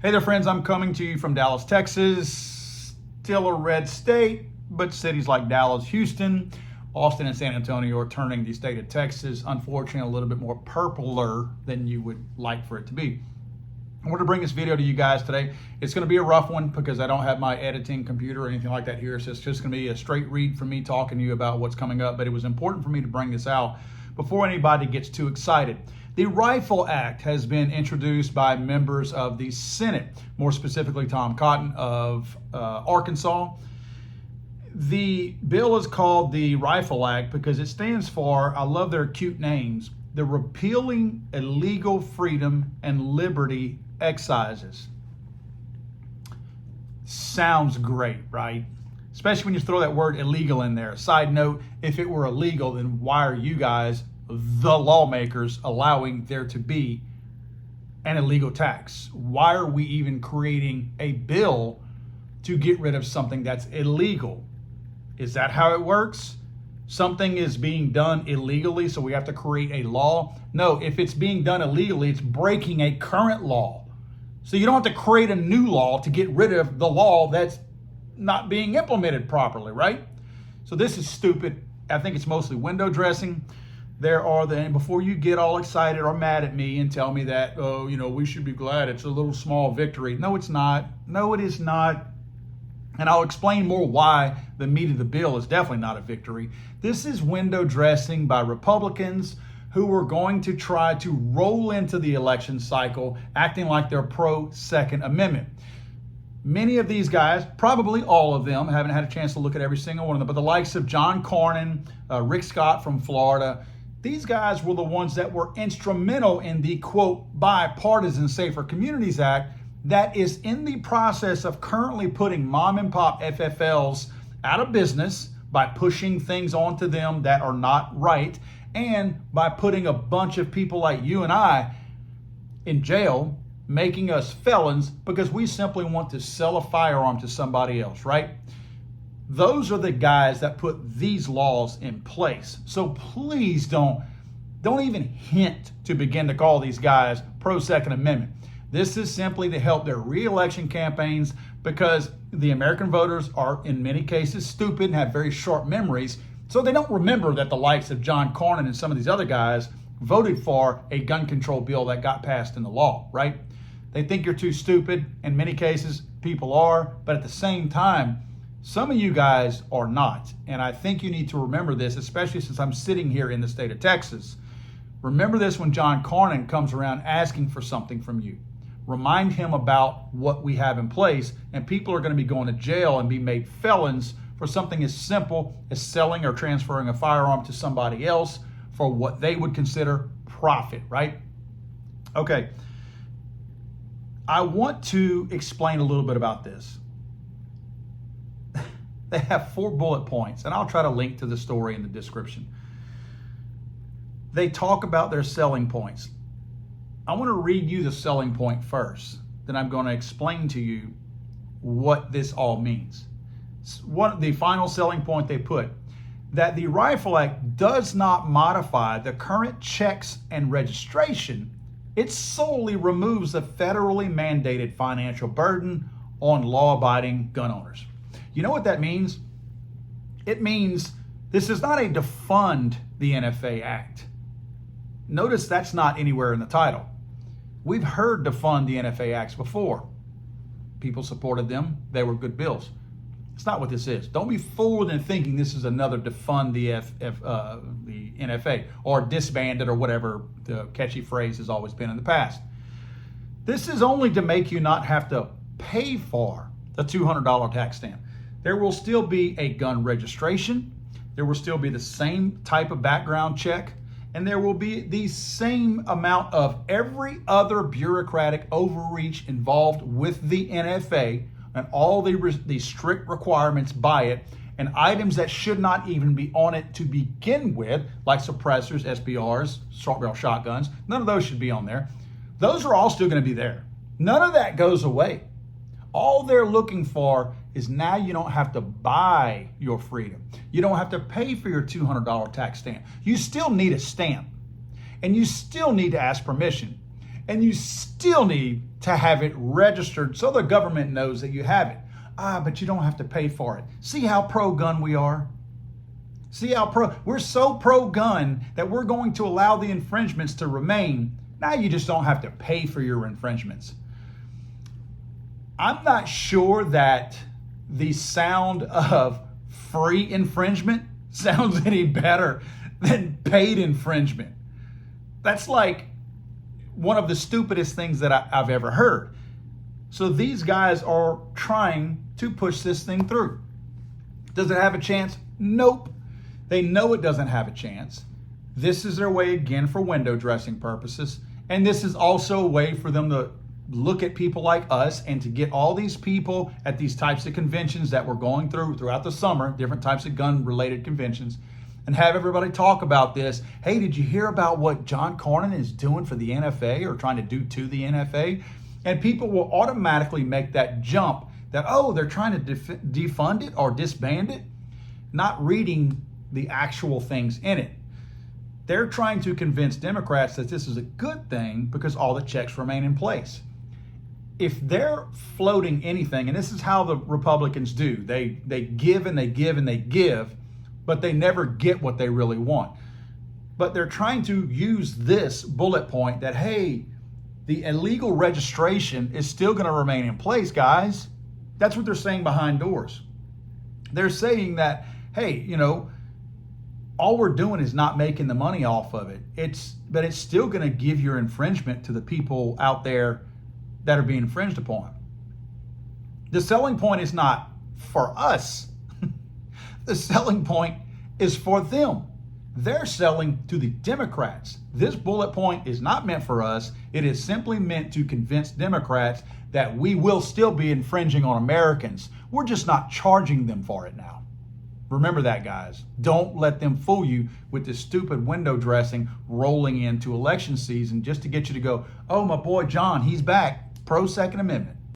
Hey there, friends. I'm coming to you from Dallas, Texas. Still a red state, but cities like Dallas, Houston, Austin, and San Antonio are turning the state of Texas, unfortunately, a little bit more purpler than you would like for it to be. I want to bring this video to you guys today. It's going to be a rough one because I don't have my editing computer or anything like that here. So it's just going to be a straight read from me talking to you about what's coming up. But it was important for me to bring this out before anybody gets too excited. The Rifle Act has been introduced by members of the Senate, more specifically Tom Cotton of Arkansas. The bill is called the Rifle Act because it stands for, I love their cute names, the Repealing Illegal Freedom and Liberty Excises. Sounds great, right? Especially when you throw that word illegal in there. Side note, if it were illegal, then why are you guys, the lawmakers, allowing there to be an illegal tax? Why are we even creating a bill to get rid of something that's illegal? Is that how it works? Something is being done illegally, so we have to create a law? No, if it's being done illegally, it's breaking a current law. So you don't have to create a new law to get rid of the law that's not being implemented properly, right? So this is stupid. I think it's mostly window dressing. And before you get all excited or mad at me and tell me that, oh, we should be glad it's a little small victory. No, it's not. No, it is not. And I'll explain more why the meat of the bill is definitely not a victory. This is window dressing by Republicans who are going to try to roll into the election cycle acting like they're pro-Second Amendment. Many of these guys, probably all of them, I haven't had a chance to look at every single one of them, but the likes of John Cornyn, Rick Scott from Florida, these guys were the ones that were instrumental in the, quote, Bipartisan Safer Communities Act that is in the process of currently putting mom and pop FFLs out of business by pushing things onto them that are not right and by putting a bunch of people like you and I in jail, making us felons because we simply want to sell a firearm to somebody else, right? Those are the guys that put these laws in place. So please don't even hint to begin to call these guys pro-Second Amendment. This is simply to help their re-election campaigns because the American voters are in many cases stupid and have very short memories. So they don't remember that the likes of John Cornyn and some of these other guys voted for a gun control bill that got passed into law, right? They think you're too stupid. In many cases, people are. But at the same time, some of you guys are not. And I think you need to remember this, especially since I'm sitting here in the state of Texas. Remember this when John Cornyn comes around asking for something from you. Remind him about what we have in place, and people are going to be going to jail and be made felons for something as simple as selling or transferring a firearm to somebody else for what they would consider profit, right? Okay. I want to explain a little bit about this. They have 4 bullet points, and I'll try to link to the story in the description. They talk about their selling points. I want to read you the selling point first. Then I'm going to explain to you what this all means. The final selling point they put, that the Rifle Act does not modify the current checks and registration. It solely removes the federally mandated financial burden on law-abiding gun owners. You know what that means? It means this is not a defund the NFA Act. Notice that's not anywhere in the title. We've heard defund the NFA Acts before. People supported them. They were good bills. It's not what this is. Don't be fooled in thinking this is another defund the NFA or disband it or whatever the catchy phrase has always been in the past. This is only to make you not have to pay for the $200 tax stamp. There will still be a gun registration. There will still be the same type of background check. And there will be the same amount of every other bureaucratic overreach involved with the NFA and all the strict requirements by it and items that should not even be on it to begin with, like suppressors, SBRs, short barrel shotguns. None of those should be on there. Those are all still going to be there. None of that goes away. All they're looking for is now you don't have to buy your freedom. You don't have to pay for your $200 tax stamp. You still need a stamp, and you still need to ask permission. And you still need to have it registered so the government knows that you have it. But you don't have to pay for it. See how pro-gun we are? See how we're so pro-gun that we're going to allow the infringements to remain. Now you just don't have to pay for your infringements. I'm not sure that the sound of free infringement sounds any better than paid infringement. That's like one of the stupidest things that I've ever heard. So these guys are trying to push this thing through. Does it have a chance? Nope. They know it doesn't have a chance. This is their way again for window dressing purposes. And this is also a way for them to look at people like us and to get all these people at these types of conventions that we're going throughout the summer, different types of gun related conventions, and have everybody talk about this. Hey, did you hear about what John Cornyn is doing for the NFA or trying to do to the NFA? And people will automatically make that jump that, oh, they're trying to defund it or disband it, not reading the actual things in it. They're trying to convince Democrats that this is a good thing because all the checks remain in place. If they're floating anything, and this is how the Republicans do, they give and they give and they give, but they never get what they really want. But they're trying to use this bullet point that, hey, the illegal registration is still going to remain in place, guys. That's what they're saying behind doors. They're saying that, hey, all we're doing is not making the money off of it. But it's still going to give your infringement to the people out there that are being infringed upon. The selling point is not for us. The selling point is for them. They're selling to the Democrats. This bullet point is not meant for us. It is simply meant to convince Democrats that we will still be infringing on Americans. We're just not charging them for it now. Remember that, guys. Don't let them fool you with this stupid window dressing rolling into election season just to get you to go, oh, my boy John, he's back. Pro Second Amendment.